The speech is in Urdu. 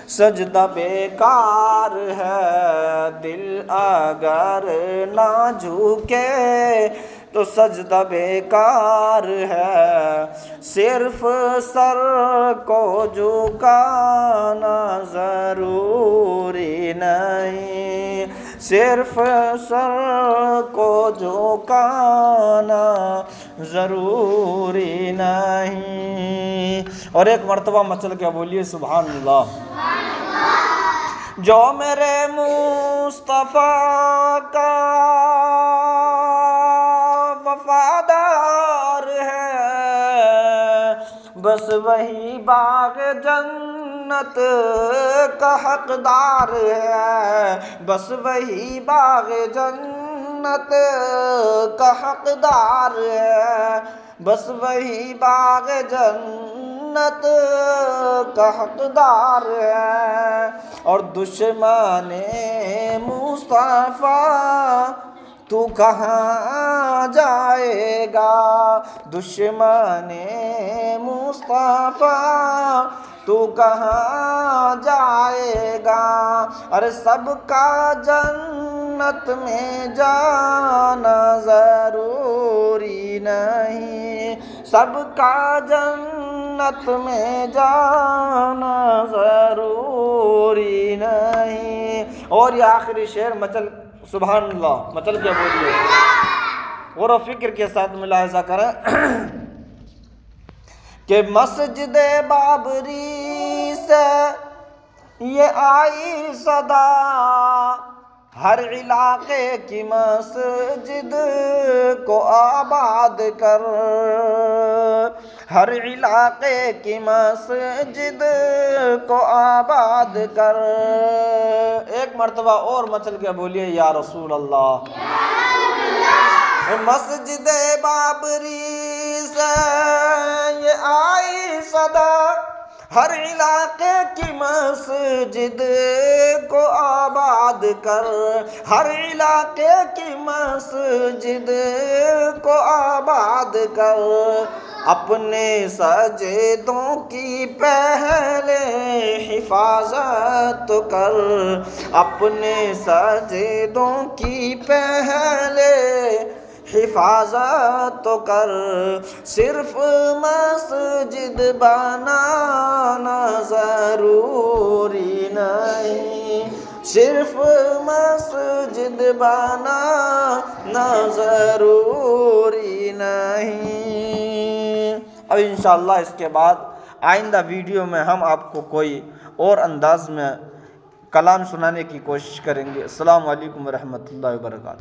سجدہ بیکار ہے دل اگر نہ جھکے تو سجدہ بیکار ہے، صرف سر کو جھکانا ضروری نہیں، صرف سر کو جھکانا ضروری نہیں۔ اور ایک مرتبہ مچل کے بولیے سبحان اللہ۔ جو میرے مصطفیٰ کا وفادار ہے، بس وہی باغ جنت کا حقدار ہے، بس وہی باغ جنت کا حقدار ہے، بس وہی باغ جنت کا حقدار ہے۔ اور دشمن مصطفیٰ تو کہاں جائے گا، دشمن مصطفیٰ تو کہاں جائے گا، ارے سب کا جنت میں جانا ضروری نہیں، سب کا جنت میں جانا ضروری نہیں۔ اور یہ آخری شعر مچل سبحان اللہ مچل کیا بولیے، غور و فکر کے ساتھ ملاحظہ کریں کہ مسجد بابری سے یہ آئی صدا، ہر علاقے کی مسجد کو آباد کر، ہر علاقے کی مسجد کو آباد کر۔ ایک مرتبہ اور مچل کے بولیے یا رسول اللہ۔ مسجد بابری سے یہ آئی صدا، ہر علاقے کی مسجد کو آباد کر، ہر علاقے کی مسجد کو آباد کر، اپنے سجدوں کی پہلے حفاظت کر، اپنے سجدوں کی پہلے حفاظت کر، صرف مسجد بنانا ضروری نہیں، صرف مسجد بنانا ضروری نہیں۔ اب انشاءاللہ اس کے بعد آئندہ ویڈیو میں ہم آپ کو کوئی اور انداز میں کلام سنانے کی کوشش کریں گے۔ السلام علیکم ورحمۃ اللہ وبرکاتہ۔